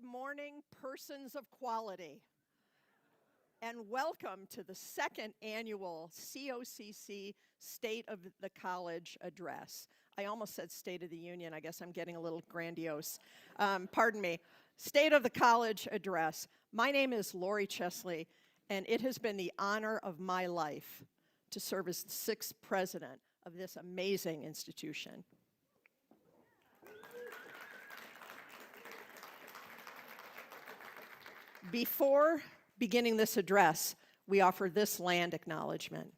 Good morning, persons of quality, and welcome to the second annual COCC State of the College Address. I almost said State of the Union. I guess I'm getting a little grandiose. Pardon me. State of the College Address. My name is Laurie Chesley, and it has been the honor of my life to serve as the sixth president of this amazing institution. Before beginning this address, we offer this land acknowledgement.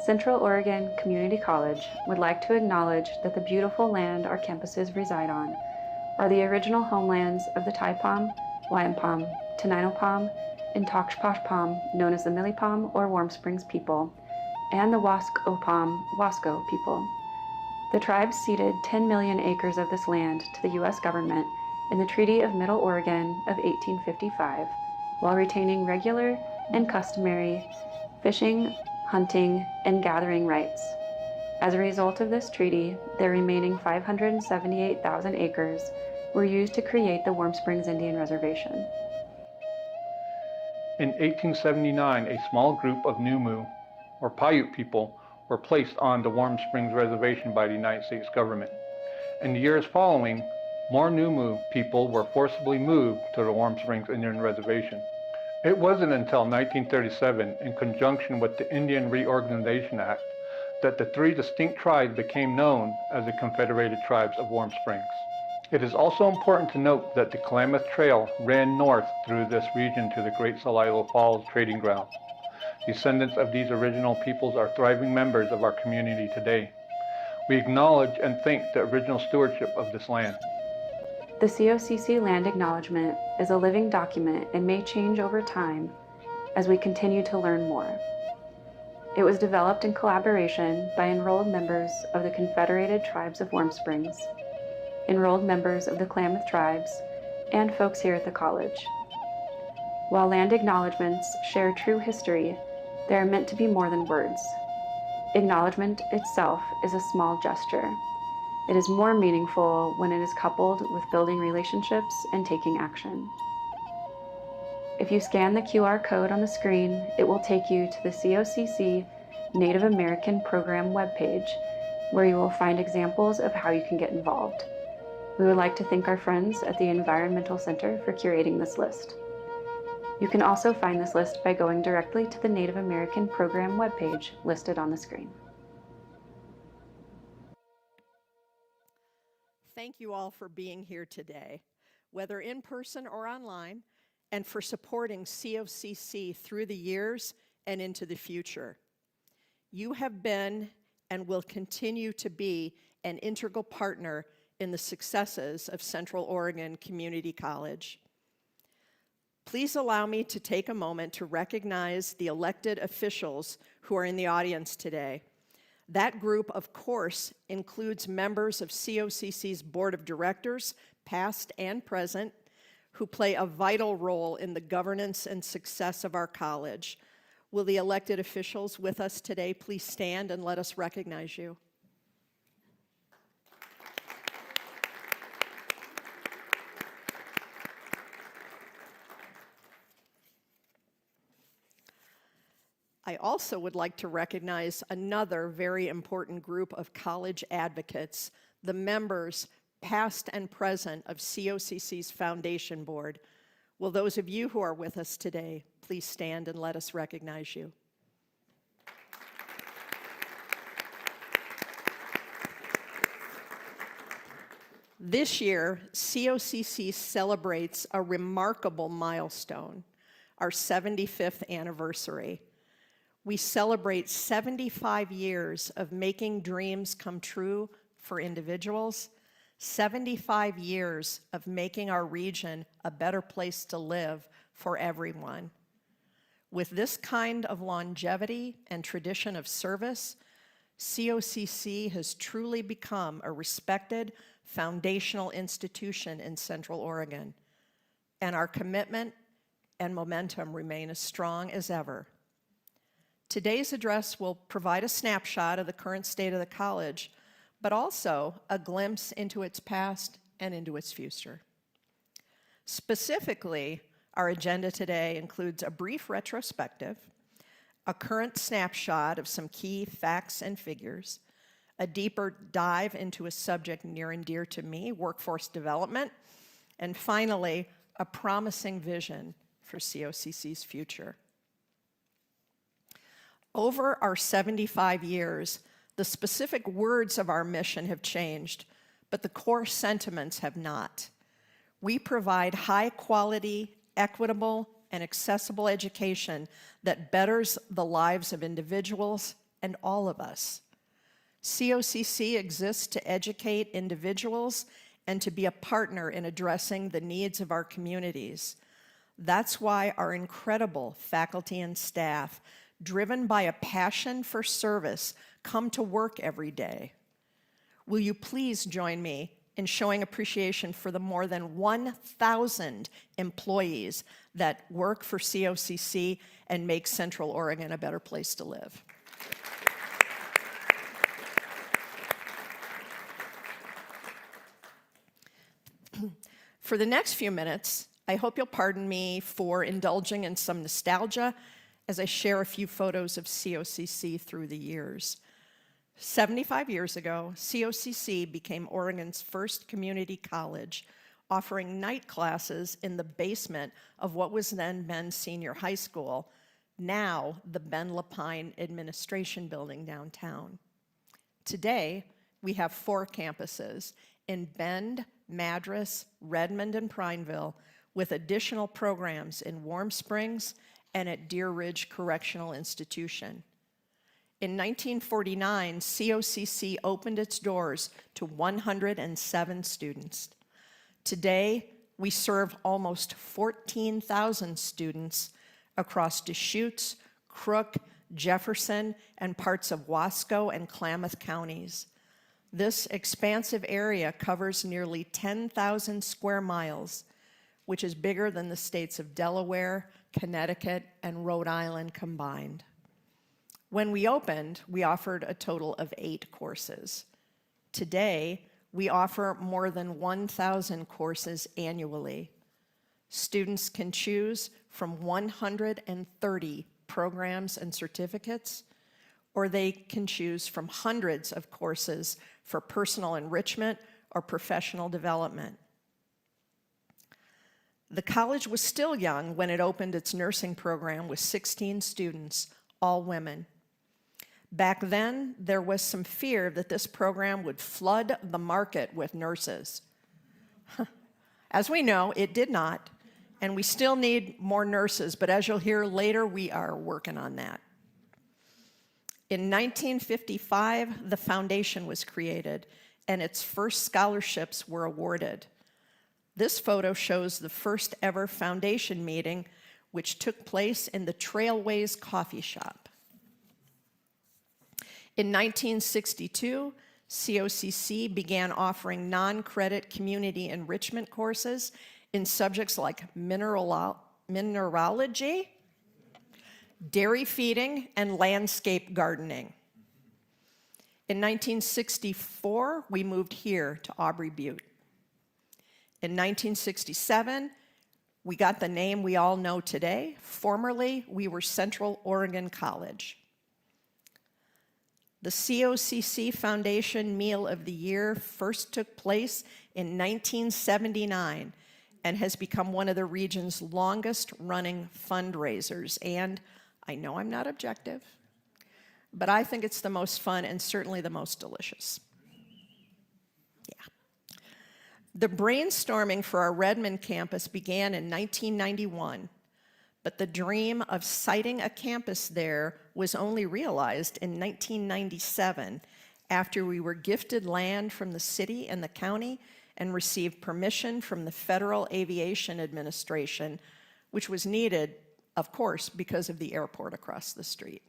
Central Oregon Community College would like to acknowledge that the beautiful land our campuses reside on are the original homelands of the Taipam, Wayampam, Tenino-Pam, and Tokshposh-Pam, known as the Millipam or Warm Springs people, and the Wask-O-Pam, Wasco people. The tribes ceded 10 million acres of this land to the U.S. government in the Treaty of Middle Oregon of 1855, while retaining regular and customary fishing, hunting, and gathering rights. As a result of this treaty, their remaining 578,000 acres were used to create the Warm Springs Indian Reservation. In 1879, a small group of Numu, or Paiute people, were placed on the Warm Springs Reservation by the United States government. In the years following, more Numu people were forcibly moved to the Warm Springs Indian Reservation. It wasn't until 1937, in conjunction with the Indian Reorganization Act, that the three distinct tribes became known as the Confederated Tribes of Warm Springs. It is also important to note that the Klamath Trail ran north through this region to the Great Celilo Falls trading grounds. Descendants of these original peoples are thriving members of our community today. We acknowledge and thank the original stewardship of this land. The COCC Land Acknowledgement is a living document and may change over time as we continue to learn more. It was developed in collaboration by enrolled members of the Confederated Tribes of Warm Springs, enrolled members of the Klamath Tribes, and folks here at the college. While land acknowledgements share true history, they are meant to be more than words. Acknowledgement itself is a small gesture. It is more meaningful when it is coupled with building relationships and taking action. If you scan the QR code on the screen, it will take you to the COCC Native American Program webpage, where you will find examples of how you can get involved. We would like to thank our friends at the Environmental Center for curating this list. You can also find this list by going directly to the Native American Program webpage listed on the screen. Thank you all for being here today, whether in person or online, and for supporting COCC through the years and into the future. You have been and will continue to be an integral partner in the successes of Central Oregon Community College. Please allow me to take a moment to recognize the elected officials who are in the audience today. That group, of course, includes members of COCC's Board of Directors, past and present, who play a vital role in the governance and success of our college. Will the elected officials with us today please stand and let us recognize you? I also would like to recognize another very important group of college advocates, the members, past and present, of COCC's Foundation Board. Will those of you who are with us today please stand and let us recognize you? This year, COCC celebrates a remarkable milestone, our 75th anniversary. We celebrate 75 years of making dreams come true for individuals, 75 years of making our region a better place to live for everyone. With this kind of longevity and tradition of service, COCC has truly become a respected foundational institution in Central Oregon, and our commitment and momentum remain as strong as ever. Today's address will provide a snapshot of the current state of the college, but also a glimpse into its past and into its future. Specifically, our agenda today includes a brief retrospective, a current snapshot of some key facts and figures, a deeper dive into a subject near and dear to me, workforce development, and finally, a promising vision for COCC's future. Over our 75 years, the specific words of our mission have changed, but the core sentiments have not. We provide high-quality, equitable, and accessible education that betters the lives of individuals and all of us. COCC exists to educate individuals and to be a partner in addressing the needs of our communities. That's why our incredible faculty and staff, driven by a passion for service, come to work every day. Will you please join me in showing appreciation for the more than 1,000 employees that work for COCC and make Central Oregon a better place to live? For the next few minutes, I hope you'll pardon me for indulging in some nostalgia as I share a few photos of COCC through the years. 75 years ago, COCC became Oregon's first community college, offering night classes in the basement of what was then Benn Senior High School, now the Ben Lapine Administration Building downtown. Today, we have 4 campuses in Bend, Madras, Redmond, and Prineville, with additional programs in Warm Springs and at Deer Ridge Correctional Institution. In 1949, COCC opened its doors to 107 students. Today, we serve almost 14,000 students across Deschutes, Crook, Jefferson, and parts of Wasco and Klamath counties. This expansive area covers nearly 10,000 square miles, which is bigger than the states of Delaware, Connecticut, and Rhode Island combined. When we opened, we offered a total of 8 courses. Today, we offer more than 1,000 courses annually. Students can choose from 130 programs and certificates, or they can choose from hundreds of courses for personal enrichment or professional development. The college was still young when it opened its nursing program with 16 students, all women. Back then, there was some fear that this program would flood the market with nurses. As we know, it did not, and we still need more nurses, but as you'll hear later, we are working on that. In 1955, the foundation was created, and its first scholarships were awarded. This photo shows the first ever foundation meeting, which took place in the Trailways Coffee Shop. In 1962, COCC began offering non-credit community enrichment courses in subjects like mineralogy, dairy feeding, and landscape gardening. In 1964, we moved here to Aubrey Butte. In 1967, we got the name we all know today. Formerly, we were Central Oregon College. The COCC Foundation Meal of the Year first took place in 1979 and has become one of the region's longest-running fundraisers. And I know I'm not objective, but I think it's the most fun and certainly the most delicious. Yeah. The brainstorming for our Redmond campus began in 1991, but the dream of siting a campus there was only realized in 1997 after we were gifted land from the city and the county and received permission from the Federal Aviation Administration, which was needed, of course, because of the airport across the street.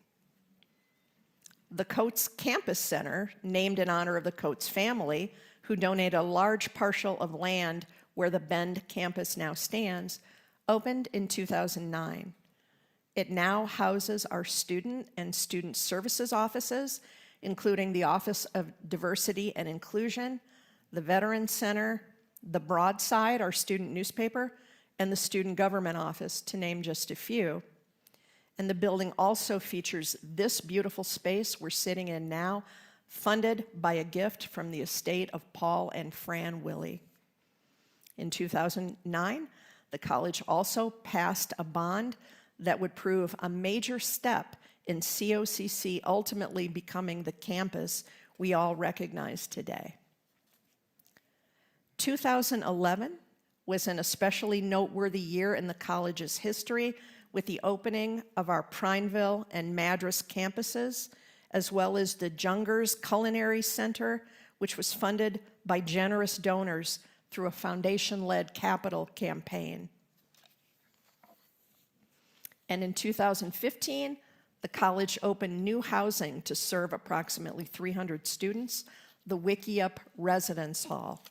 The Coates Campus Center, named in honor of the Coates family, who donated a large parcel of land where the Bend campus now stands, opened in 2009. It now houses our student and student services offices, including the Office of Diversity and Inclusion, the Veterans Center, the Broadside, our student newspaper, and the Student Government Office, to name just a few. And the building also features this beautiful space we're sitting in now, funded by a gift from the estate of Paul and Fran Wille. In 2009, the college also passed a bond that would prove a major step in COCC ultimately becoming the campus we all recognize today. 2011 was an especially noteworthy year in the college's history with the opening of our Prineville and Madras campuses, as well as the Jungers Culinary Center, which was funded by generous donors through a foundation-led capital campaign. And in 2015, the college opened new housing to serve approximately 300 students, the Wickiup Residence Hall.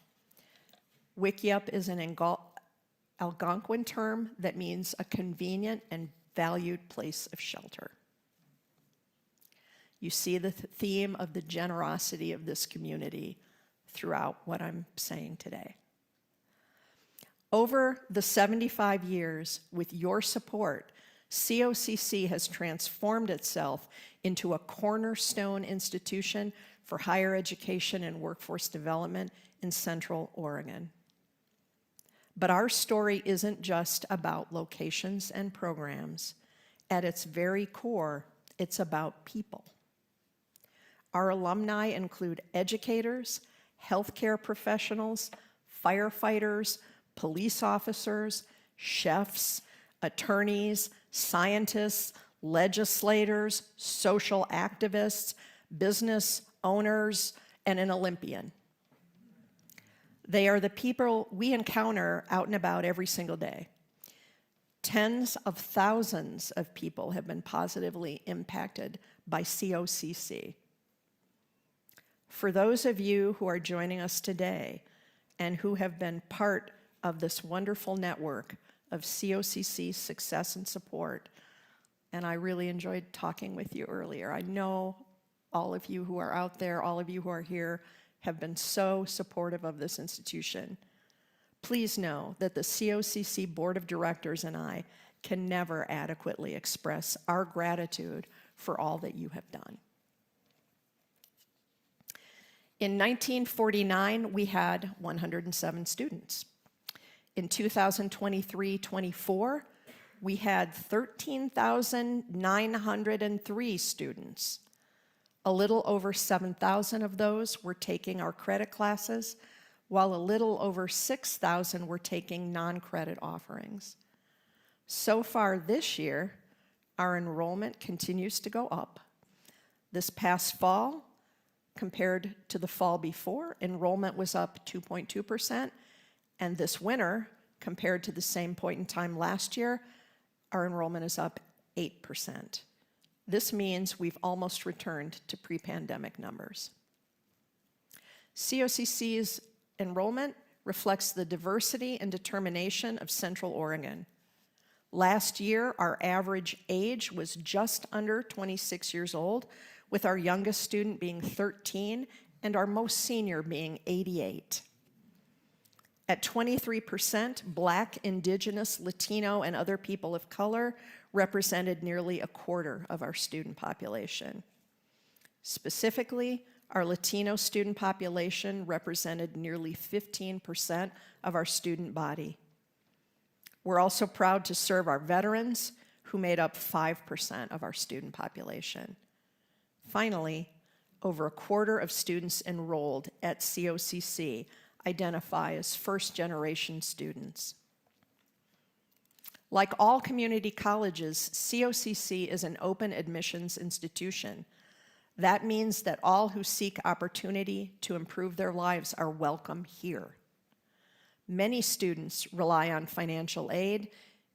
Wickiup is an Algonquin term that means a convenient and valued place of shelter. You see the theme of the generosity of this community throughout what I'm saying today. Over the 75 years, with your support, COCC has transformed itself into a cornerstone institution for higher education and workforce development in Central Oregon. But our story isn't just about locations and programs. At its very core, it's about people. Our alumni include educators, healthcare professionals, firefighters, police officers, chefs, attorneys, scientists, legislators, social activists, business owners, and an Olympian. They are the people we encounter out and about every single day. Tens of thousands of people have been positively impacted by COCC. For those of you who are joining us today and who have been part of this wonderful network of COCC's success and support, and I really enjoyed talking with you earlier. I know all of you who are out there, all of you who are here, have been so supportive of this institution. Please know that the COCC Board of Directors and I can never adequately express our gratitude for all that you have done. In 1949, we had 107 students. In 2023-24, we had 13,903 students. A little over 7,000 of those were taking our credit classes, while a little over 6,000 were taking non-credit offerings. So far this year, our enrollment continues to go up. This past fall, compared to the fall before, enrollment was up 2.2%, and this winter, compared to the same point in time last year, our enrollment is up 8%. This means we've almost returned to pre-pandemic numbers. COCC's enrollment reflects the diversity and determination of Central Oregon. Last year, our average age was just under 26 years old, with our youngest student being 13 and our most senior being 88. At 23%, Black, Indigenous, Latino, and other people of color represented nearly a quarter of our student population. Specifically, our Latino student population represented nearly 15% of our student body. We're also proud to serve our veterans, who made up 5% of our student population. Finally, over a quarter of students enrolled at COCC identify as first-generation students. Like all community colleges, COCC is an open admissions institution. That means that all who seek opportunity to improve their lives are welcome here. Many students rely on financial aid.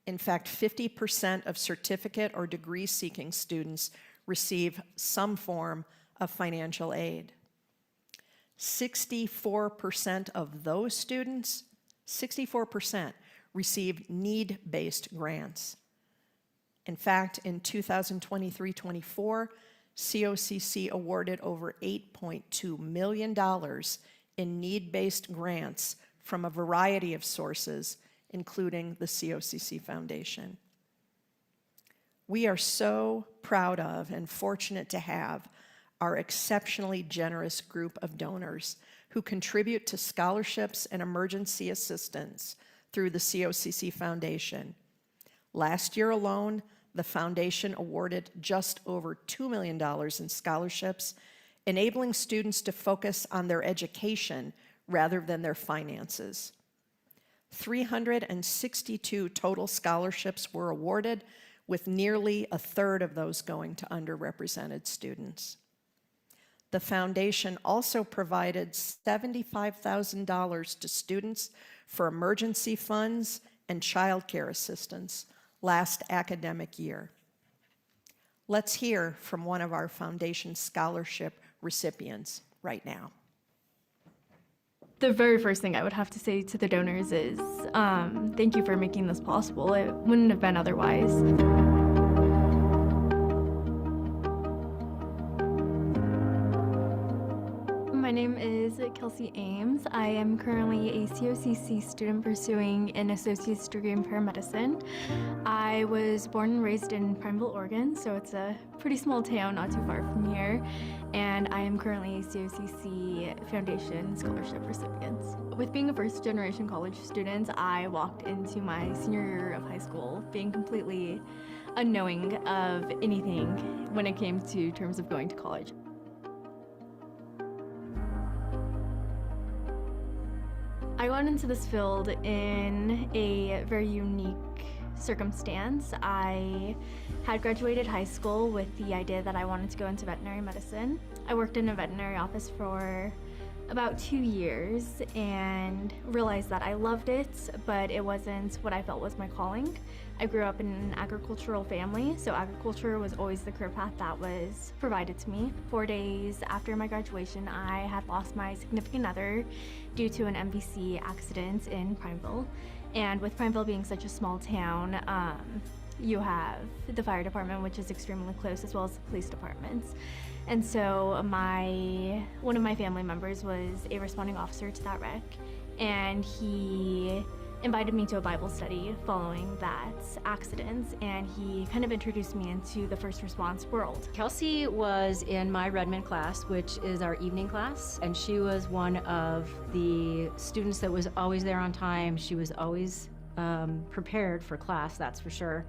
In fact, 50% of certificate or degree-seeking students receive some form of financial aid. 64% of those students, 64%, receive need-based grants. In fact, in 2023-24, COCC awarded over $8.2 million in need-based grants from a variety of sources, including the COCC Foundation. We are so proud of and fortunate to have our exceptionally generous group of donors who contribute to scholarships and emergency assistance through the COCC Foundation. Last year alone, the foundation awarded just over $2 million in scholarships, enabling students to focus on their education rather than their finances. 362 total scholarships were awarded, with nearly a third of those going to underrepresented students. The foundation also provided $75,000 to students for emergency funds and childcare assistance last academic year. Let's hear from one of our foundation scholarship recipients right now. The very first thing I would have to say to the donors is thank you for making this possible. It wouldn't have been otherwise. My name is Kelsey Ames. I am currently a COCC student pursuing an associate's degree in paramedicine. I was born and raised in Prineville, Oregon, so it's a pretty small town not too far from here. And I am currently a COCC Foundation scholarship recipient. With being a first-generation college student, I walked into my senior year of high school being completely unknowing of anything when it came to terms of going to college. I went into this field in a very unique circumstance. I had graduated high school with the idea that I wanted to go into veterinary medicine. I worked in a veterinary office for about 2 years and realized that I loved it, but it wasn't what I felt was my calling. I grew up in an agricultural family, so agriculture was always the career path that was provided to me. 4 days after my graduation, I had lost my significant other due to an MVC accident in Prineville. And with Prineville being such a small town, you have the fire department, which is extremely close, as well as the police departments. And so one of my family members was a responding officer to that wreck, and he invited me to a Bible study following that accident, and he kind of introduced me into the first response world. Kelsey was in my Redmond class, which is our evening class, and she was one of the students that was always there on time. She was always prepared for class, that's for sure.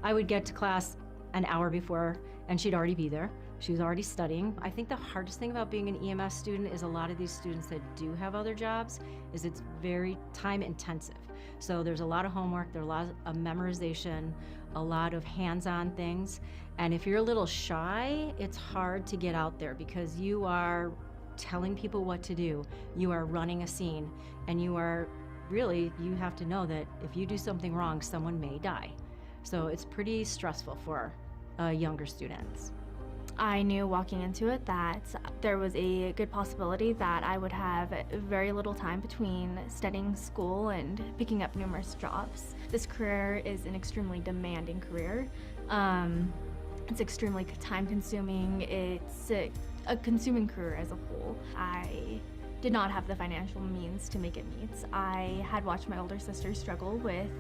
I would get to class an hour before, and she'd already be there. She was already studying. I think the hardest thing about being an EMS student is a lot of these students that do have other jobs is it's very time intensive. So there's a lot of homework, there's a lot of memorization, a lot of hands-on things. And if you're a little shy, it's hard to get out there because you are telling people what to do. You are running a scene, and you have to know that if you do something wrong, someone may die. So it's pretty stressful for younger students. I knew walking into it that there was a good possibility that I would have very little time between studying school and picking up numerous jobs. This career is an extremely demanding career. It's extremely time-consuming. It's a consuming career as a whole. I did not have the financial means to make it meet. I had watched my older sister struggle with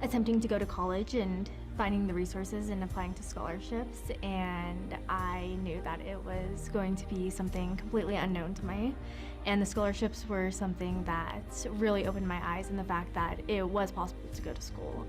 attempting to go to college and finding the resources and applying to scholarships, and I knew that it was going to be something completely unknown to me, and the scholarships were something that really opened my eyes in the fact that it was possible to go to school.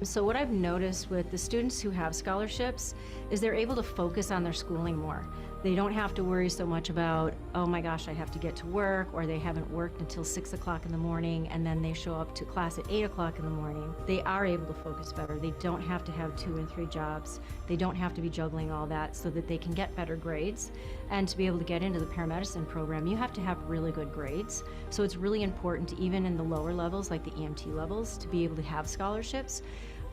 So what I've noticed with the students who have scholarships is they're able to focus on their schooling more. They don't have to worry so much about, oh my gosh, I have to get to work, or they haven't worked until 6 o'clock in the morning and then they show up to class at 8 o'clock in the morning. They are able to focus better. They don't have to have 2 and 3 jobs. They don't have to be juggling all that so that they can get better grades. And to be able to get into the paramedicine program, you have to have really good grades. So it's really important, even in the lower levels, like the EMT levels, to be able to have scholarships,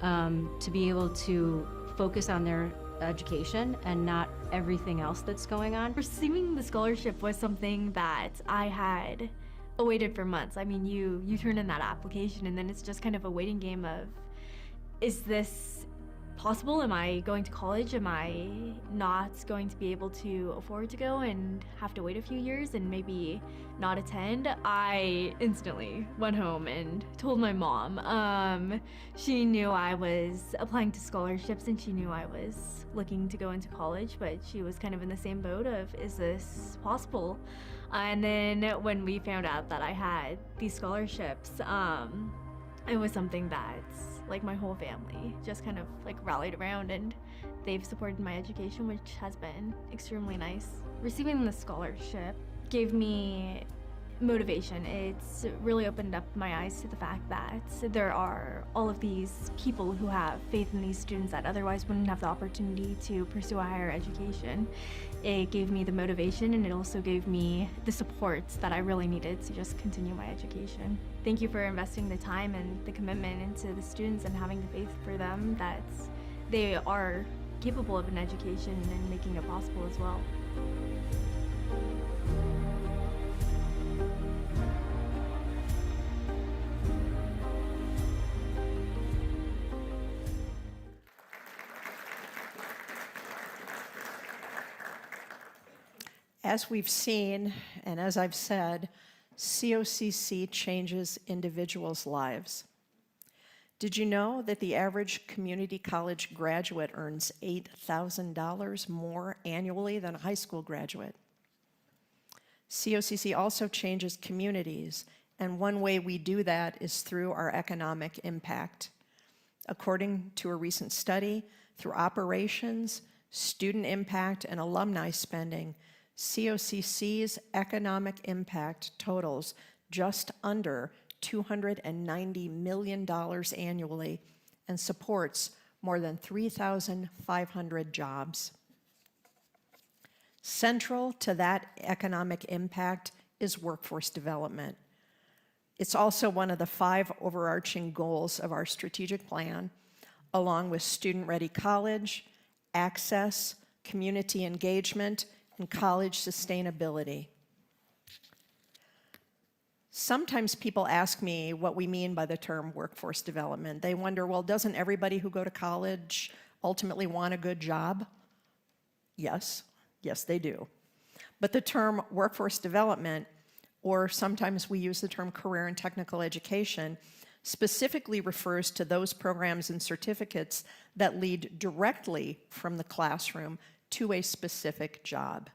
to be able to focus on their education and not everything else that's going on. Receiving the scholarship was something that I had awaited for months. I mean, you turn in that application and then it's just kind of a waiting game of, is this possible? Am I going to college? Am I not going to be able to afford to go and have to wait a few years and maybe not attend? I instantly went home and told my mom. She knew I was applying to scholarships and she knew I was looking to go into college, but she was kind of in the same boat of, is this possible? And then when we found out that I had these scholarships, it was something that like my whole family just kind of like rallied around, and they've supported my education, which has been extremely nice. Receiving the scholarship gave me motivation. It's really opened up my eyes to the fact that there are all of these people who have faith in these students that otherwise wouldn't have the opportunity to pursue a higher education. It gave me the motivation, and it also gave me the supports that I really needed to just continue my education. Thank you for investing the time and the commitment into the students and having the faith for them that they are capable of an education and making it possible as well. As we've seen, and as I've said, COCC changes individuals' lives. Did you know that the average community college graduate earns $8,000 more annually than a high school graduate? COCC also changes communities, and one way we do that is through our economic impact. According to a recent study, through operations, student impact, and alumni spending, COCC's economic impact totals just under $290 million annually and supports more than 3,500 jobs. Central to that economic impact is workforce development. It's also one of the 5 overarching goals of our strategic plan, along with student-ready college, access, community engagement, and college sustainability. Sometimes people ask me what we mean by the term workforce development. They wonder, well, doesn't everybody who go to college ultimately want a good job? Yes, they do. But the term workforce development, or sometimes we use the term career and technical education, specifically refers to those programs and certificates that lead directly from the classroom to a specific job.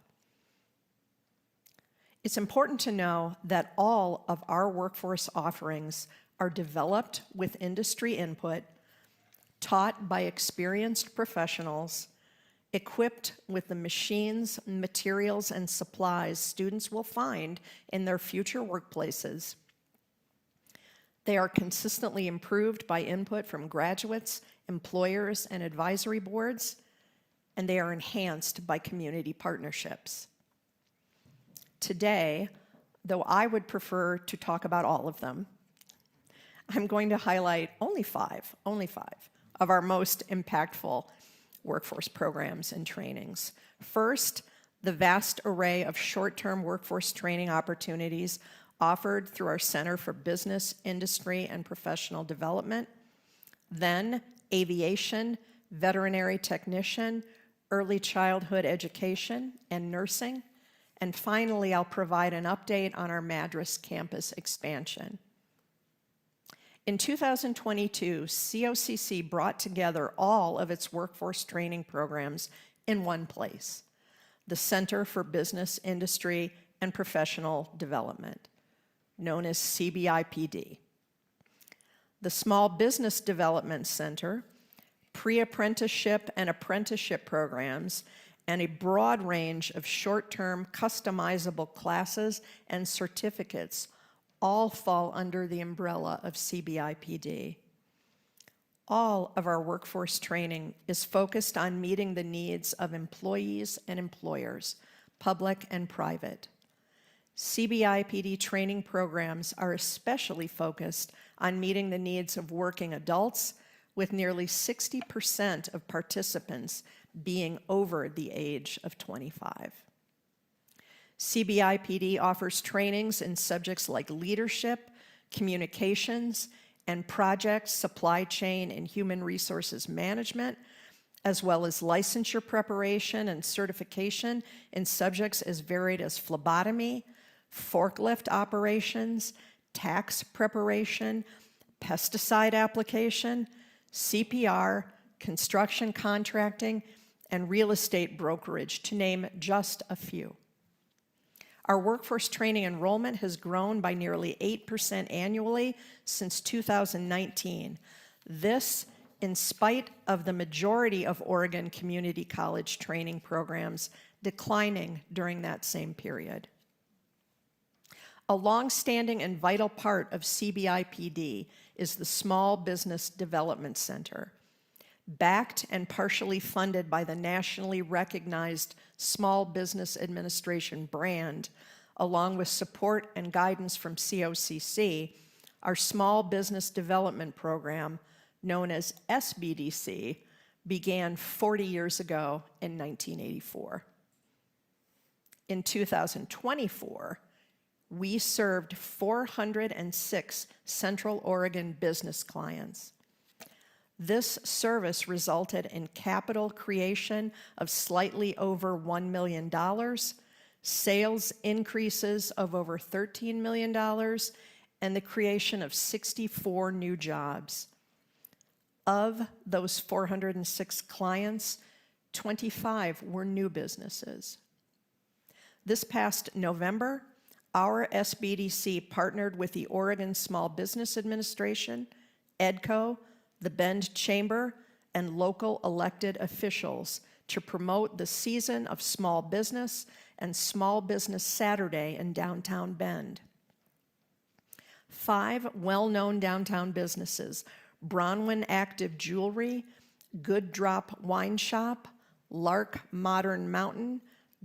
It's important to know that all of our workforce offerings are developed with industry input, taught by experienced professionals, equipped with the machines, materials, and supplies students will find in their future workplaces. They are consistently improved by input from graduates, employers, and advisory boards, and they are enhanced by community partnerships. Today, though I would prefer to talk about all of them, I'm going to highlight only five of our most impactful workforce programs and trainings. First, the vast array of short-term workforce training opportunities offered through our Center for Business, Industry, and Professional Development. Then, aviation, veterinary technician, early childhood education, and nursing. And finally, I'll provide an update on our Madras campus expansion. In 2022, COCC brought together all of its workforce training programs in one place, the Center for Business, Industry, and Professional Development, known as CBIPD. The Small Business Development Center, pre-apprenticeship and apprenticeship programs, and a broad range of short-term customizable classes and certificates all fall under the umbrella of CBIPD. All of our workforce training is focused on meeting the needs of employees and employers, public and private. CBIPD training programs are especially focused on meeting the needs of working adults, with nearly 60% of participants being over the age of 25. CBIPD offers trainings in subjects like leadership, communications, and project, supply chain, and human resources management, as well as licensure preparation and certification in subjects as varied as phlebotomy, forklift operations, tax preparation, pesticide application, CPR, construction contracting, and real estate brokerage, to name just a few. Our workforce training enrollment has grown by nearly 8% annually since 2019. This, in spite of the majority of Oregon community college training programs declining during that same period. A longstanding and vital part of CBIPD is the Small Business Development Center. Backed and partially funded by the nationally recognized Small Business Administration brand, along with support and guidance from COCC, our Small Business Development Program, known as SBDC, began 40 years ago in 1984. In 2024, we served 406 Central Oregon business clients. This service resulted in capital creation of slightly over $1 million, sales increases of over $13 million, and the creation of 64 new jobs. Of those 406 clients, 25 were new businesses. This past November, our SBDC partnered with the Oregon Small Business Administration, EDCO, the Bend Chamber, and local elected officials to promote the Season of Small Business and Small Business Saturday in downtown Bend. 5 well-known downtown businesses, Bronwyn Active Jewelry, Good Drop Wine Shop, Lark Modern Mountain,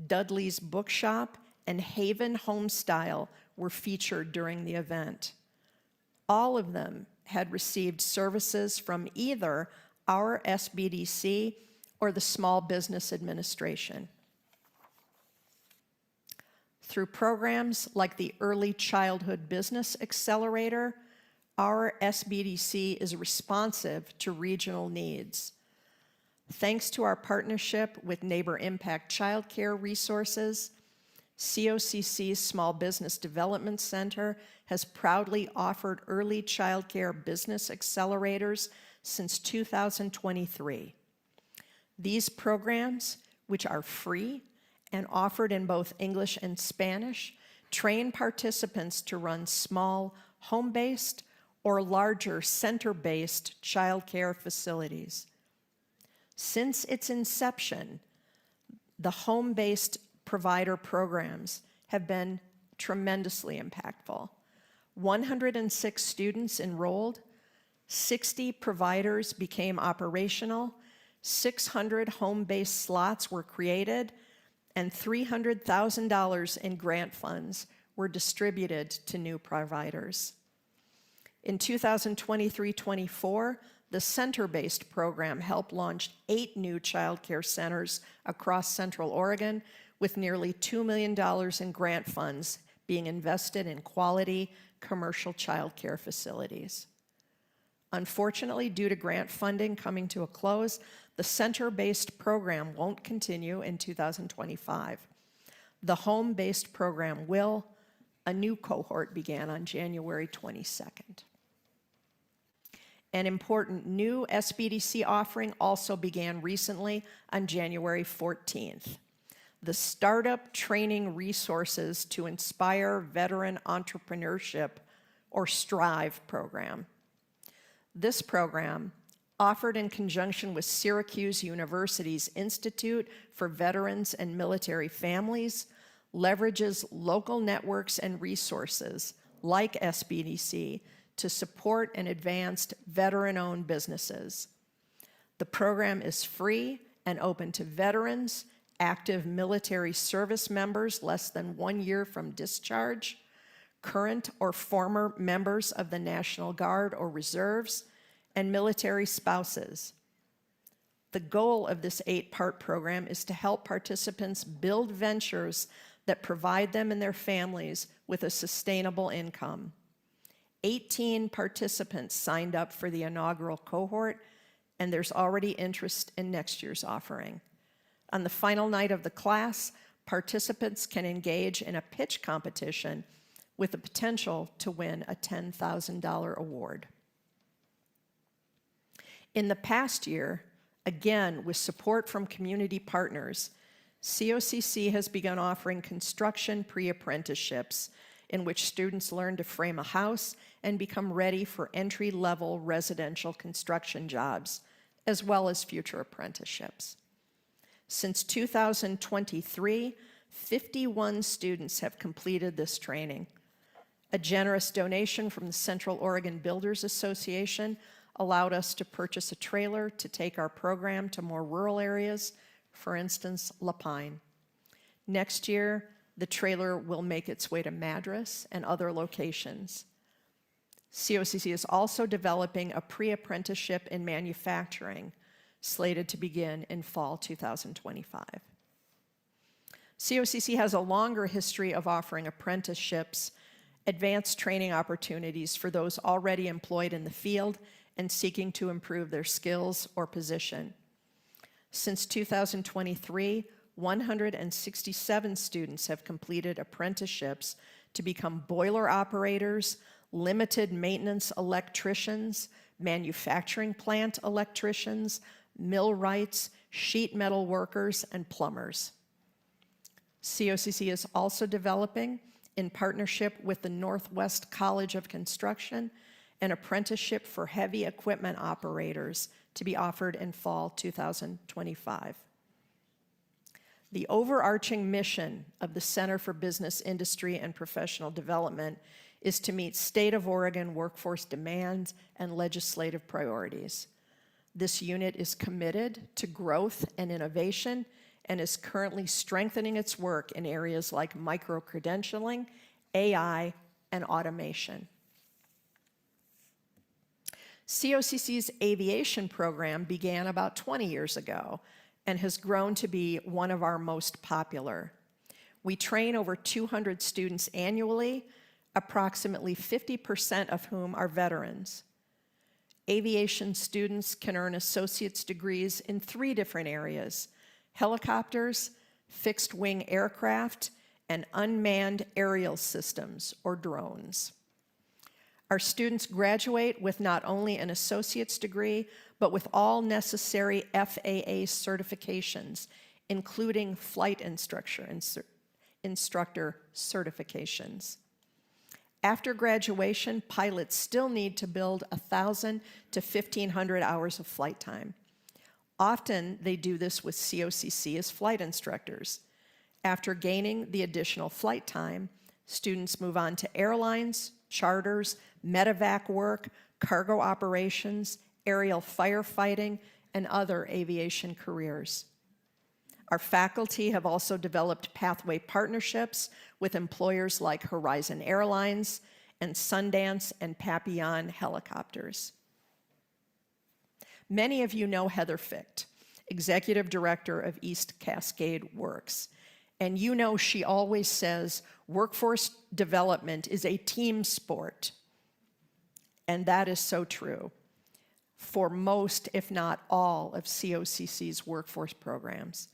Dudley's Bookshop, and Haven Homestyle, were featured during the event. All of them had received services from either our SBDC or the Small Business Administration. Through programs like the Early Childhood Business Accelerator, our SBDC is responsive to regional needs. Thanks to our partnership with Neighbor Impact Childcare Resources, COCC's Small Business Development Center has proudly offered early childcare business accelerators since 2023. These programs, which are free and offered in both English and Spanish, train participants to run small, home-based or larger center-based childcare facilities. Since its inception, the home-based provider programs have been tremendously impactful. 106 students enrolled, 60 providers became operational, 600 home-based slots were created, and $300,000 in grant funds were distributed to new providers. In 2023-24, the center-based program helped launch 8 new child care centers across Central Oregon, with nearly $2 million in grant funds being invested in quality commercial child care facilities. Unfortunately, due to grant funding coming to a close, the center-based program won't continue in 2025. The home-based program will. A new cohort began on January 22nd. An important new SBDC offering also began recently on January 14th. The Startup Training Resources to Inspire Veteran Entrepreneurship, or STRIVE program. This program, offered in conjunction with Syracuse University's Institute for Veterans and Military Families, leverages local networks and resources like SBDC to support and advance veteran-owned businesses. The program is free and open to veterans, active military service members less than 1 year from discharge, current or former members of the National Guard or Reserves, and military spouses. The goal of this 8-part program is to help participants build ventures that provide them and their families with a sustainable income. 18 participants signed up for the inaugural cohort, and there's already interest in next year's offering. On the final night of the class, participants can engage in a pitch competition with the potential to win a $10,000 award. In the past year, again with support from community partners, COCC has begun offering construction pre-apprenticeships in which students learn to frame a house and become ready for entry-level residential construction jobs, as well as future apprenticeships. Since 2023, 51 students have completed this training. A generous donation from the Central Oregon Builders Association allowed us to purchase a trailer to take our program to more rural areas, for instance, Lapine. Next year, the trailer will make its way to Madras and other locations. COCC is also developing a pre-apprenticeship in manufacturing, slated to begin in fall 2025. COCC has a longer history of offering apprenticeships, advanced training opportunities for those already employed in the field and seeking to improve their skills or position. Since 2023, 167 students have completed apprenticeships to become boiler operators, limited maintenance electricians, manufacturing plant electricians, millwrights, sheet metal workers, and plumbers. COCC is also developing, in partnership with the Northwest College of Construction, an apprenticeship for heavy equipment operators to be offered in fall 2025. The overarching mission of the Center for Business, Industry, and Professional Development is to meet state of Oregon workforce demands and legislative priorities. This unit is committed to growth and innovation and is currently strengthening its work in areas like micro-credentialing, AI, and automation. COCC's aviation program began about 20 years ago and has grown to be one of our most popular. We train over 200 students annually, approximately 50% of whom are veterans. Aviation students can earn associate's degrees in 3 different areas: helicopters, fixed-wing aircraft, and unmanned aerial systems, or drones. Our students graduate with not only an associate's degree, but with all necessary FAA certifications, including flight instructor certifications. After graduation, pilots still need to build 1,000 to 1,500 hours of flight time. Often, they do this with COCC as flight instructors. After gaining the additional flight time, students move on to airlines, charters, medevac work, cargo operations, aerial firefighting, and other aviation careers. Our faculty have also developed pathway partnerships with employers like Horizon Airlines and Sundance and Papillon Helicopters. Many of you know Heather Ficht, Executive Director of East Cascade Works, and you know she always says workforce development is a team sport, and that is so true for most, if not all, of COCC's workforce programs,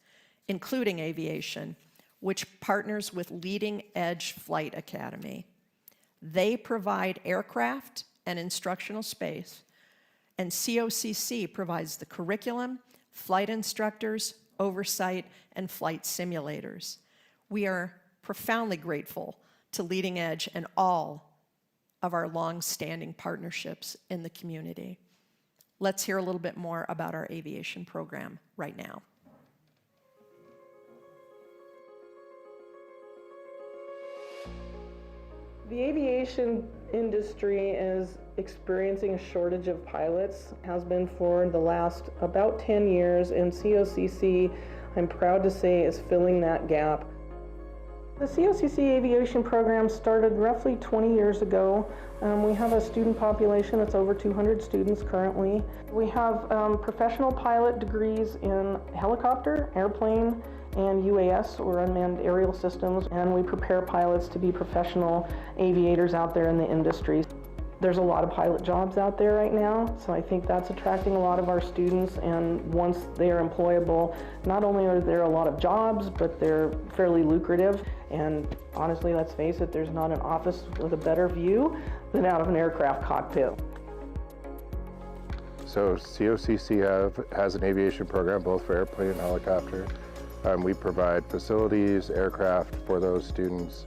including Aviation, which partners with Leading Edge Flight Academy. They provide aircraft and instructional space, and COCC provides the curriculum, flight instructors, oversight, and flight simulators. We are profoundly grateful to Leading Edge and all of our long-standing partnerships in the community. Let's hear a little bit more about our aviation program right now. The aviation industry is experiencing a shortage of pilots, has been for the last about 10 years, and COCC, I'm proud to say, is filling that gap. The COCC aviation program started roughly 20 years ago. We have a student population that's over 200 students currently. We have professional pilot degrees in helicopter, airplane, and UAS, or unmanned aerial systems, and we prepare pilots to be professional aviators out there in the industry. There's a lot of pilot jobs out there right now, so I think that's attracting a lot of our students, and once they are employable, not only are there a lot of jobs, but they're fairly lucrative, and honestly, let's face it, there's not an office with a better view than out of an aircraft cockpit. So COCC has an aviation program both for airplane and helicopter. We provide facilities, aircraft for those students.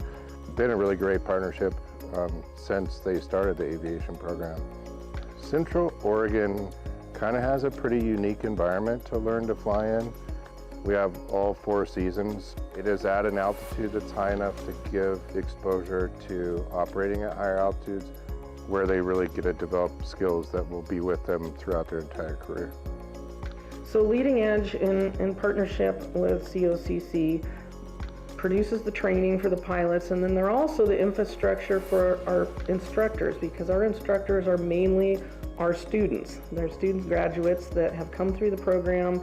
Been a really great partnership since they started the aviation program. Central Oregon kind of has a pretty unique environment to learn to fly in. We have all 4 seasons. It is at an altitude that's high enough to give exposure to operating at higher altitudes, where they really get to develop skills that will be with them throughout their entire career. So Leading Edge, in partnership with COCC, produces the training for the pilots, and then they're also the infrastructure for our instructors, because our instructors are mainly our students. They're student graduates that have come through the program,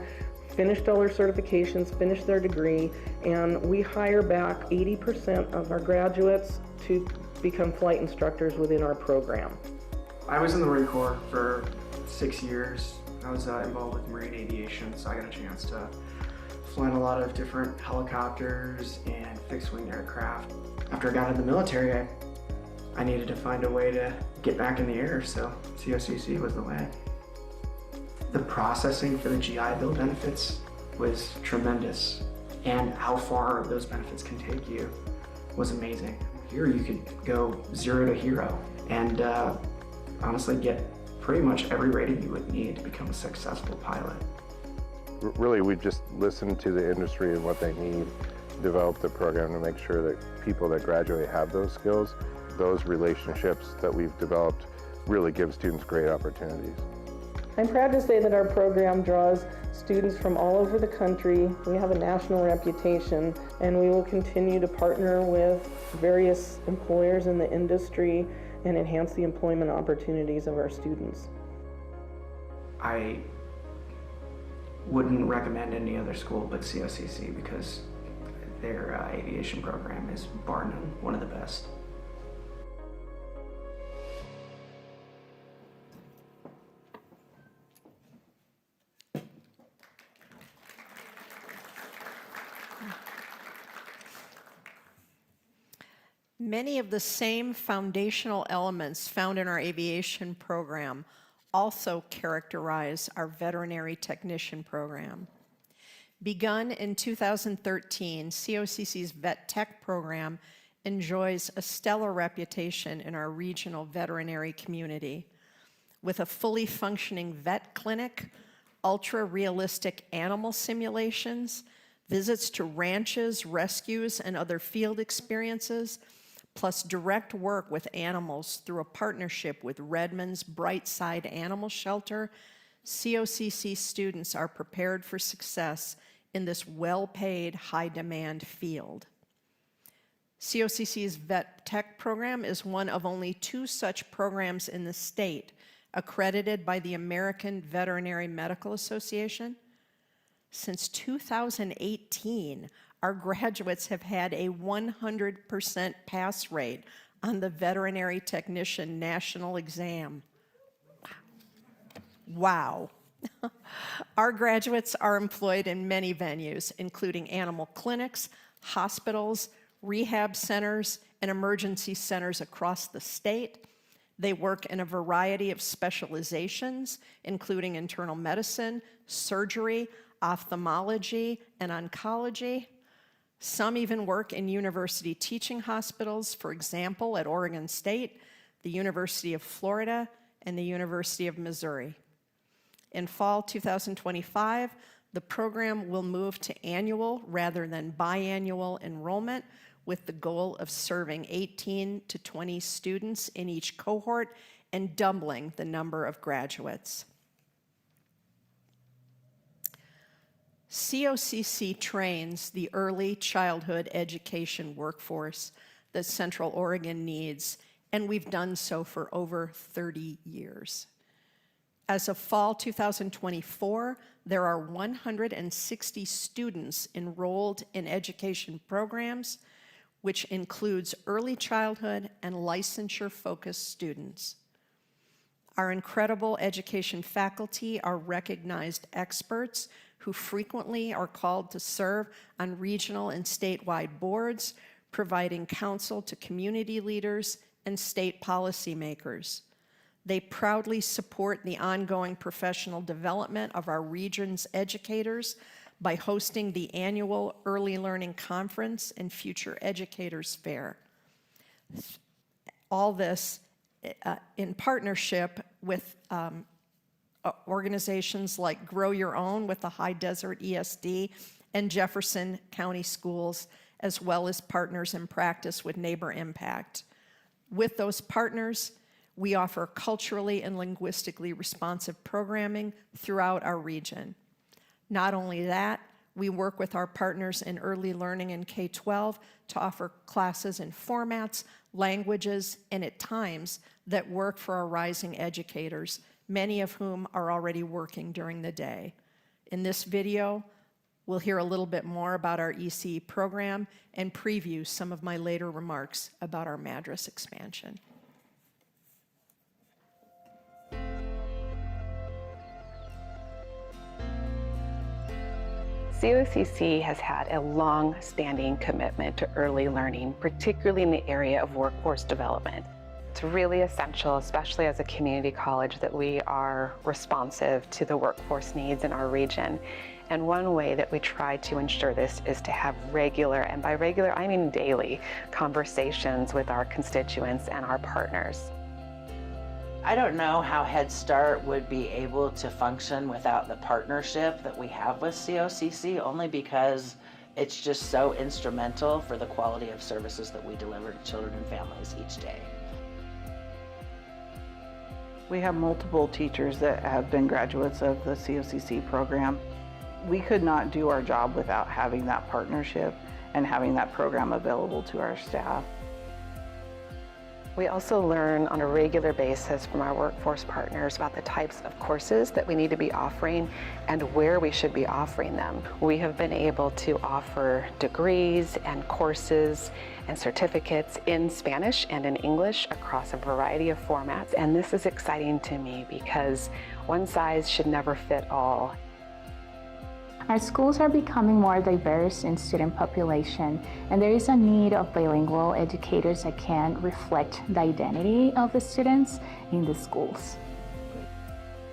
finished all their certifications, finished their degree, and we hire back 80% of our graduates to become flight instructors within our program. I was in the Marine Corps for 6 years. I was involved with marine aviation, so I got a chance to fly in a lot of different helicopters and fixed-wing aircraft. After I got into the military, I needed to find a way to get back in the air, so COCC was the way. The processing for the GI Bill benefits was tremendous, and how far those benefits can take you was amazing. Here you could go 0 to hero and honestly get pretty much every rating you would need to become a successful pilot. Really, we just listen to the industry and what they need, develop the program to make sure that people that graduate have those skills. Those relationships that we've developed really give students great opportunities. I'm proud to say that our program draws students from all over the country. We have a national reputation, and we will continue to partner with various employers in the industry and enhance the employment opportunities of our students. I wouldn't recommend any other school but COCC because their aviation program is bar none one of the best. Many of the same foundational elements found in our aviation program also characterize our veterinary technician program. Begun in 2013, COCC's Vet Tech program enjoys a stellar reputation in our regional veterinary community. With a fully functioning vet clinic, ultra-realistic animal simulations, visits to ranches, rescues, and other field experiences, plus direct work with animals through a partnership with Redmond's Brightside Animal Shelter, COCC students are prepared for success in this well-paid, high-demand field. COCC's Vet Tech program is one of only 2 such programs in the state accredited by the American Veterinary Medical Association. Since 2018, our graduates have had a 100% pass rate on the Veterinary Technician National Exam. Wow. Our graduates are employed in many venues, including animal clinics, hospitals, rehab centers, and emergency centers across the state. They work in a variety of specializations, including internal medicine, surgery, ophthalmology, and oncology. Some even work in university teaching hospitals, for example, at Oregon State, the University of Florida, and the University of Missouri. In fall 2025, the program will move to annual rather than biannual enrollment, with the goal of serving 18 to 20 students in each cohort and doubling the number of graduates. COCC trains the early childhood education workforce that Central Oregon needs, and we've done so for over 30 years. As of fall 2024, there are 160 students enrolled in education programs, which includes early childhood and licensure-focused students. Our incredible education faculty are recognized experts who frequently are called to serve on regional and statewide boards, providing counsel to community leaders and state policymakers. They proudly support the ongoing professional development of our region's educators by hosting the annual Early Learning Conference and Future Educators Fair. All this in partnership with organizations like Grow Your Own with the High Desert ESD and Jefferson County Schools, as well as Partners in Practice with Neighbor Impact. With those partners, we offer culturally and linguistically responsive programming throughout our region. Not only that, we work with our partners in early learning and K-12 to offer classes in formats, languages, and at times that work for our rising educators, many of whom are already working during the day. In this video, we'll hear a little bit more about our ECE program and preview some of my later remarks about our Madras expansion. COCC has had a long-standing commitment to early learning, particularly in the area of workforce development. It's really essential, especially as a community college, that we are responsive to the workforce needs in our region. And one way that we try to ensure this is to have regular, and by regular I mean daily, conversations with our constituents and our partners. I don't know how Head Start would be able to function without the partnership that we have with COCC, only because it's just so instrumental for the quality of services that we deliver to children and families each day. We have multiple teachers that have been graduates of the COCC program. We could not do our job without having that partnership and having that program available to our staff. We also learn on a regular basis from our workforce partners about the types of courses that we need to be offering and where we should be offering them. We have been able to offer degrees and courses and certificates in Spanish and in English across a variety of formats, and this is exciting to me because one size should never fit all. Our schools are becoming more diverse in student population, and there is a need of bilingual educators that can reflect the identity of the students in the schools.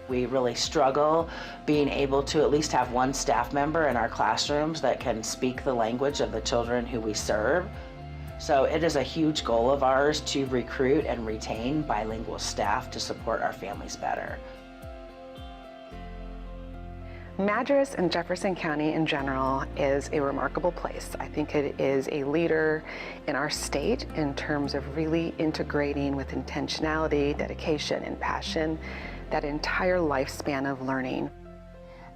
We really struggle being able to at least have one staff member in our classrooms that can speak the language of the children who we serve. So it is a huge goal of ours to recruit and retain bilingual staff to support our families better. Madras and Jefferson County in general is a remarkable place. I think it is a leader in our state in terms of really integrating with intentionality, dedication, and passion that entire lifespan of learning.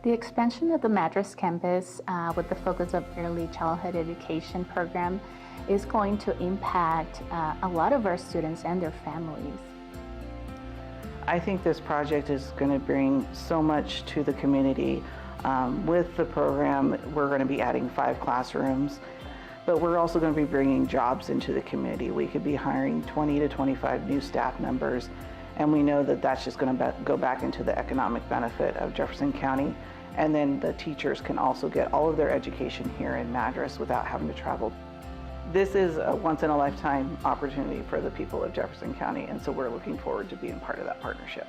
The expansion of the Madras campus with the focus of early childhood education program is going to impact a lot of our students and their families. I think this project is going to bring so much to the community. With the program, we're going to be adding 5 classrooms, but we're also going to be bringing jobs into the community. We could be hiring 20 to 25 new staff members, and we know that that's just going to go back into the economic benefit of Jefferson County. And then the teachers can also get all of their education here in Madras without having to travel. This is a once-in-a-lifetime opportunity for the people of Jefferson County, and so we're looking forward to being part of that partnership.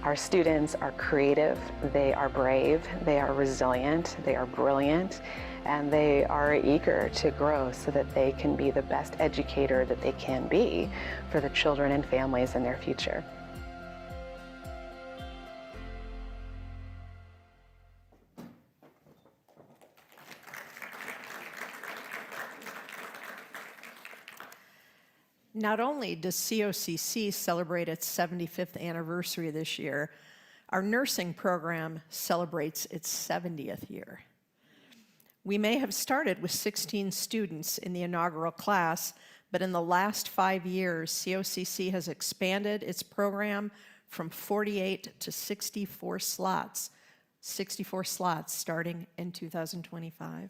Our students are creative, they are brave, they are resilient, they are brilliant, and they are eager to grow so that they can be the best educator that they can be for the children and families in their future. Not only does COCC celebrate its 75th anniversary this year, our nursing program celebrates its 70th year. We may have started with 16 students in the inaugural class, but in the last 5 years, COCC has expanded its program from 48 to 64 slots starting in 2025.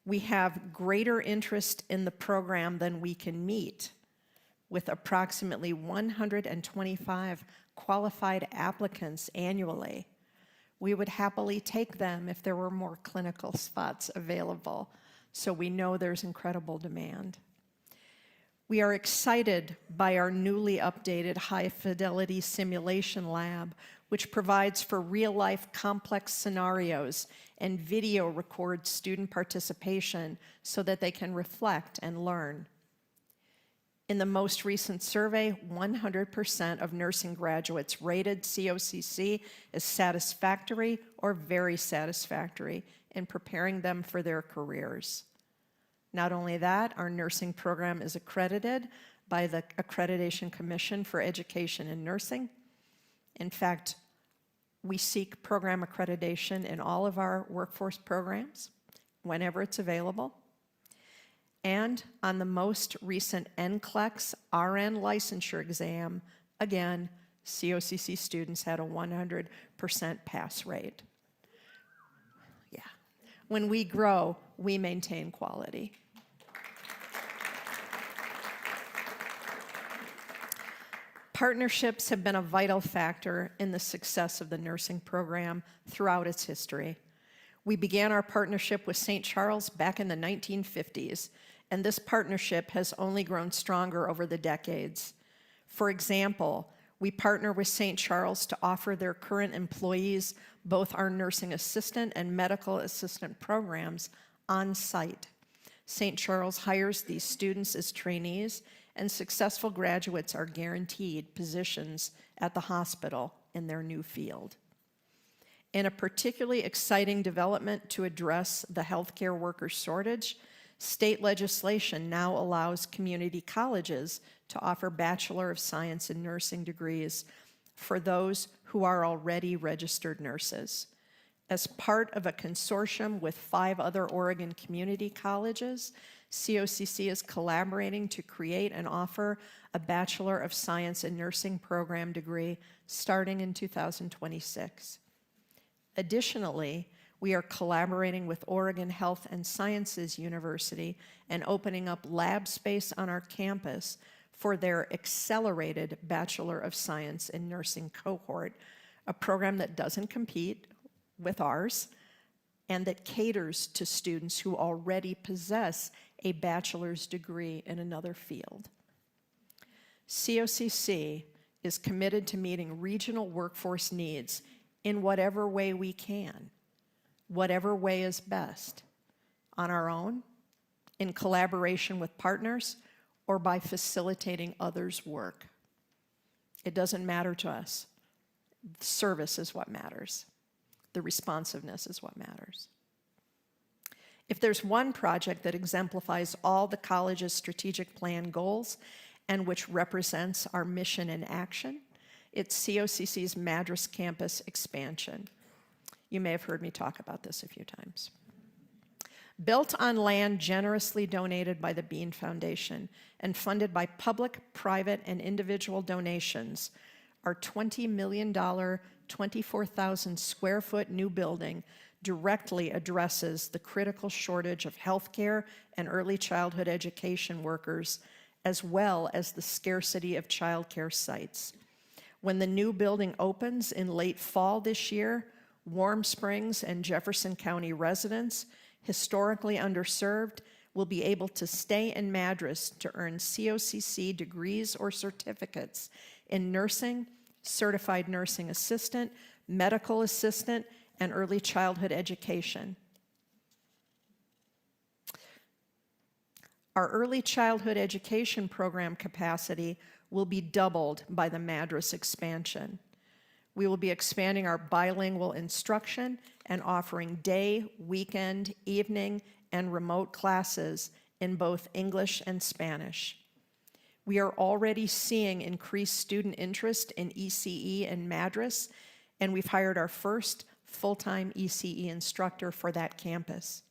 We have greater interest in the program than we can meet, with approximately 125 qualified applicants annually. We would happily take them if there were more clinical spots available, so we know there's incredible demand. We are excited by our newly updated high-fidelity simulation lab, which provides for real-life complex scenarios and video records student participation so that they can reflect and learn. In the most recent survey, 100% of nursing graduates rated COCC as satisfactory or very satisfactory in preparing them for their careers. Not only that, our nursing program is accredited by the Accreditation Commission for Education in Nursing. In fact, we seek program accreditation in all of our workforce programs whenever it's available. And on the most recent NCLEX RN licensure exam, again, COCC students had a 100% pass rate. Yeah. When we grow, we maintain quality. Partnerships have been a vital factor in the success of the nursing program throughout its history. We began our partnership with St. Charles back in the 1950s, and this partnership has only grown stronger over the decades. For example, we partner with St. Charles to offer their current employees both our nursing assistant and medical assistant programs on site. St. Charles hires these students as trainees, and successful graduates are guaranteed positions at the hospital in their new field. In a particularly exciting development to address the healthcare worker shortage, state legislation now allows community colleges to offer Bachelor of Science in Nursing degrees for those who are already registered nurses. As part of a consortium with 5 other Oregon community colleges, COCC is collaborating to create and offer a Bachelor of Science in Nursing program degree starting in 2026. Additionally, we are collaborating with Oregon Health and Sciences University and opening up lab space on our campus for their accelerated Bachelor of Science in Nursing cohort, a program that doesn't compete with ours and that caters to students who already possess a bachelor's degree in another field. COCC is committed to meeting regional workforce needs in whatever way we can, whatever way is best, on our own, in collaboration with partners, or by facilitating others' work. It doesn't matter to us. Service is what matters. The responsiveness is what matters. If there's one project that exemplifies all the college's strategic plan goals and which represents our mission in action, it's COCC's Madras campus expansion. You may have heard me talk about this a few times. Built on land generously donated by the Bean Foundation and funded by public, private, and individual donations, our $20 million, 24,000 square foot new building directly addresses the critical shortage of healthcare and early childhood education workers, as well as the scarcity of childcare sites. When the new building opens in late fall this year, Warm Springs and Jefferson County residents, historically underserved, will be able to stay in Madras to earn COCC degrees or certificates in nursing, certified nursing assistant, medical assistant, and early childhood education. Our early childhood education program capacity will be doubled by the Madras expansion. We will be expanding our bilingual instruction and offering day, weekend, evening, and remote classes in both English and Spanish. We are already seeing increased student interest in ECE and Madras, and we've hired our first full-time ECE instructor for that campus.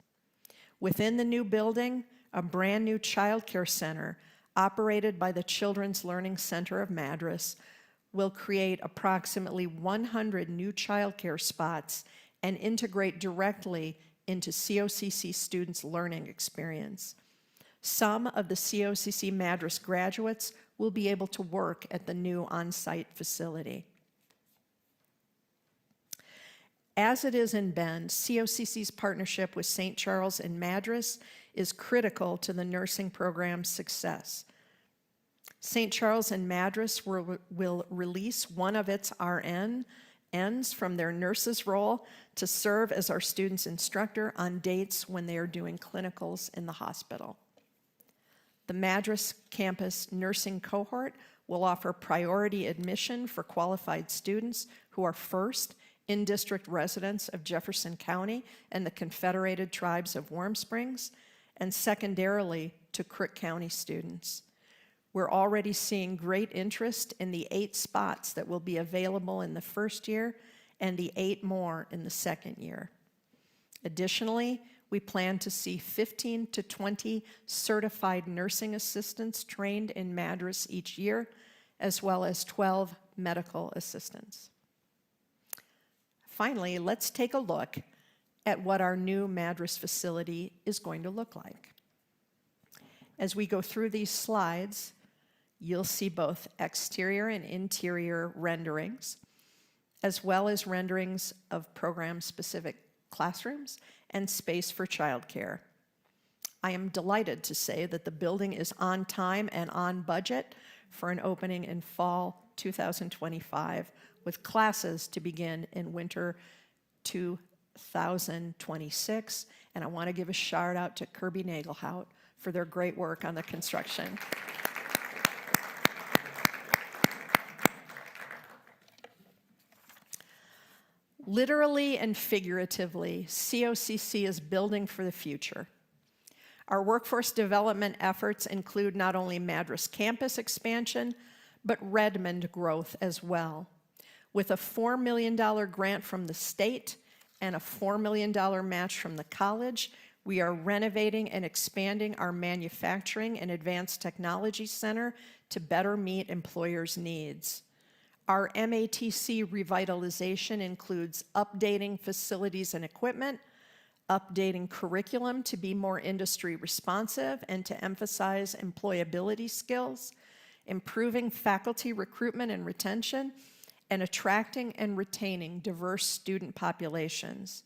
Within the new building, a brand new child care center operated by the Children's Learning Center of Madras will create approximately 100 new childcare spots and integrate directly into COCC students' learning experience. Some of the COCC Madras graduates will be able to work at the new on-site facility. As it is in Bend, COCC's partnership with St. Charles and Madras is critical to the nursing program's success. St. Charles and Madras will release one of its RNs from their nurses role to serve as our students' instructor on dates when they are doing clinicals in the hospital. The Madras campus nursing cohort will offer priority admission for qualified students who are first in-district residents of Jefferson County and the Confederated Tribes of Warm Springs, and secondarily to Crook County students. We're already seeing great interest in the 8 spots that will be available in the first year and the 8 more in the second year. Additionally, we plan to see 15 to 20 certified nursing assistants trained in Madras each year, as well as 12 medical assistants. Finally, let's take a look at what our new Madras facility is going to look like. As we go through these slides, you'll see both exterior and interior renderings, as well as renderings of program-specific classrooms and space for childcare. I am delighted to say that the building is on time and on budget for an opening in fall 2025, with classes to begin in winter 2026. And I want to give a shout out to Kirby Nagelhout for their great work on the construction. Literally and figuratively, COCC is building for the future. Our workforce development efforts include not only Madras campus expansion, but Redmond growth as well. With a $4 million grant from the state and a $4 million match from the college, we are renovating and expanding our manufacturing and advanced technology center to better meet employers' needs. Our MATC revitalization includes updating facilities and equipment, updating curriculum to be more industry responsive and to emphasize employability skills, improving faculty recruitment and retention, and attracting and retaining diverse student populations.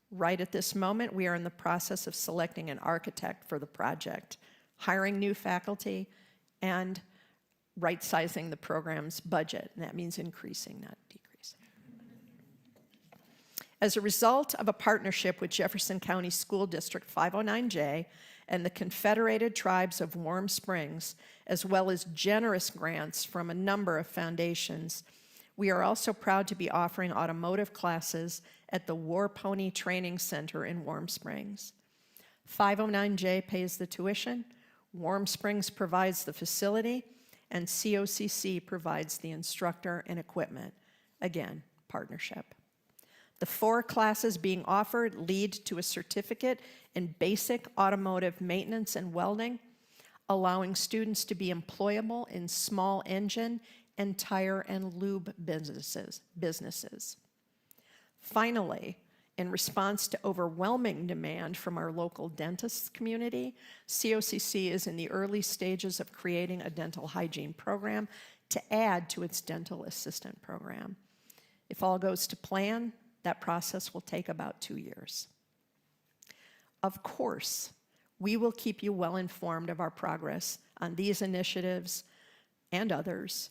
Right at this moment, we are in the process of selecting an architect for the project, hiring new faculty, and right-sizing the program's budget. And that means increasing, not decreasing. As a result of a partnership with Jefferson County School District 509J and the Confederated Tribes of Warm Springs, as well as generous grants from a number of foundations, we are also proud to be offering automotive classes at the War Pony Training Center in Warm Springs. 509J pays the tuition, Warm Springs provides the facility, and COCC provides the instructor and equipment. Again, partnership. The 4 classes being offered lead to a certificate in basic automotive maintenance and welding, allowing students to be employable in small engine and tire and lube businesses. Finally, in response to overwhelming demand from our local dentists community, COCC is in the early stages of creating a dental hygiene program to add to its dental assistant program. If all goes to plan, that process will take about 2 years. Of course, we will keep you well informed of our progress on these initiatives and others.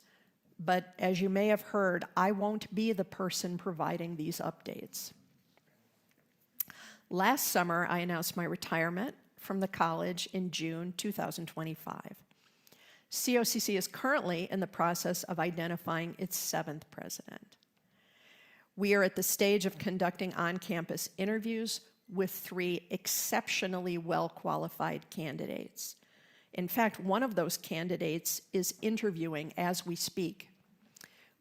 But as you may have heard, I won't be the person providing these updates. Last summer, I announced my retirement from the college in June 2025. COCC is currently in the process of identifying its 7th president. We are at the stage of conducting on-campus interviews with 3 exceptionally well-qualified candidates. In fact, one of those candidates is interviewing as we speak,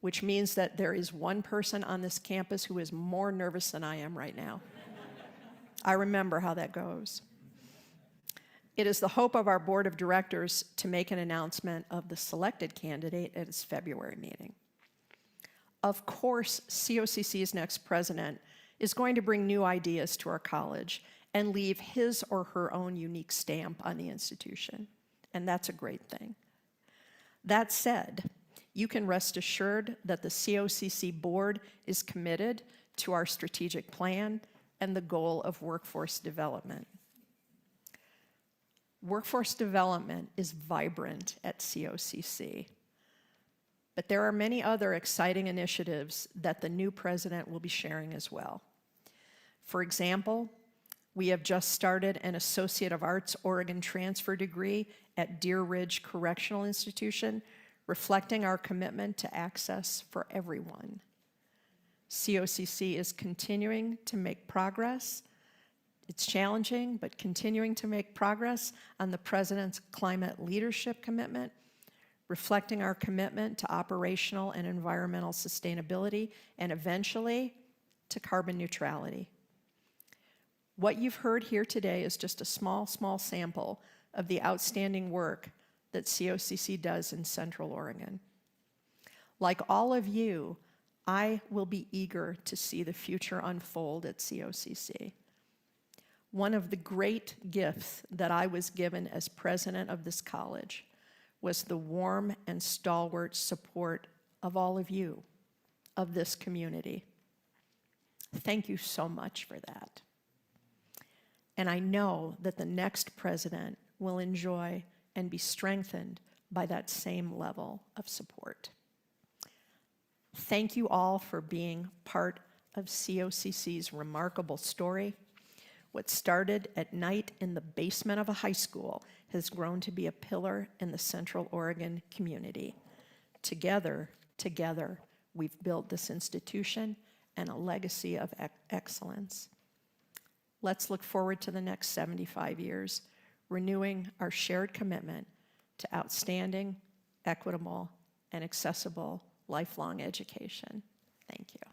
which means that there is one person on this campus who is more nervous than I am right now. I remember how that goes. It is the hope of our board of directors to make an announcement of the selected candidate at its February meeting. Of course, COCC's next president is going to bring new ideas to our college and leave his or her own unique stamp on the institution, and that's a great thing. That said, you can rest assured that the COCC board is committed to our strategic plan and the goal of workforce development. Workforce development is vibrant at COCC, but there are many other exciting initiatives that the new president will be sharing as well. For example, we have just started an Associate of Arts Oregon transfer degree at Deer Ridge Correctional Institution, reflecting our commitment to access for everyone. COCC is continuing to make progress. It's challenging, but continuing to make progress on the President's climate leadership commitment, reflecting our commitment to operational and environmental sustainability, and eventually to carbon neutrality. What you've heard here today is just a small sample of the outstanding work that COCC does in Central Oregon. Like all of you, I will be eager to see the future unfold at COCC. One of the great gifts that I was given as president of this college was the warm and stalwart support of all of you, of this community. Thank you so much for that. And I know that the next president will enjoy and be strengthened by that same level of support. Thank you all for being part of COCC's remarkable story. What started at night in the basement of a high school has grown to be a pillar in the Central Oregon community. Together, we've built this institution and a legacy of excellence. Let's look forward to the next 75 years, renewing our shared commitment to outstanding, equitable, and accessible lifelong education. Thank you.